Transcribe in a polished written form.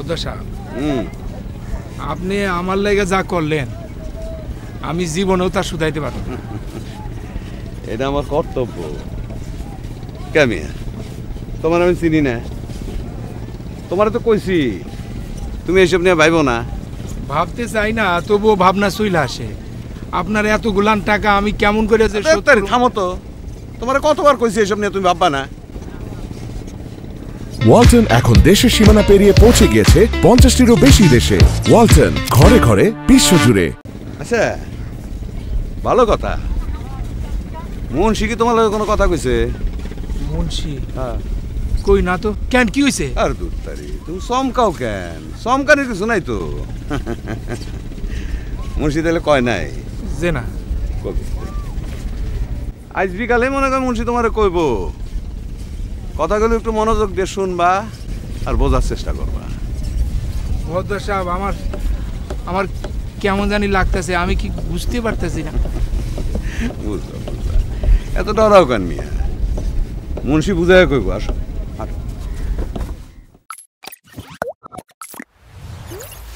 বদ্দা সাহেব, আপনি আমার লেগে যা করলেন আমি জীবনেও তা শুধাইতে পারব না। এটা আমার কর্তব্য। কেমিয়া, তোমার আমি চিনি না, তোমার তো কইছি তুমি এসব নিয়ে ভাইব না। ভাবতে চাই না, তবুও ভাবনা চইলা আসে। আপনার এতগুলান টাকা আমি কেমন করে যে থামো তো, তোমার কতবার কইছি এসব নিয়ে তুমি ভাববা না। ওয়ালটন এখন দেশের সীমানা পেরিয়ে পৌঁছে গিয়েছে 50টিরও বেশি দেশে। ওয়ালটন, ঘরে ঘরে বিশ্বজুড়ে। আচ্ছা, ভালো কথা। মুন্সি কি তোমার লগে কোনো কথা কইছে? মুন্সি? হ্যাঁ। কই না তো। কেন, কি হইছে? আর দুতারি তুমি চমকাও কেন? চমকানির কিছু নাই তো। মুন্সি তাহলে কয় নাই যে না আজ বিকালে মনে কর মুন্সি তোমারে কইব, কথাগুলো একটু মনোযোগ দিয়ে শুনবা আর বোঝার চেষ্টা করবা। বদ্দা সাহেব, আমার কেমন জানি লাগতেছে, আমি কি বুঝতে পারতেছি না। বুঝবা বুঝবা, এত ডরাও কেন মিয়া? মুন্সি বুঝাই কইব, আসো।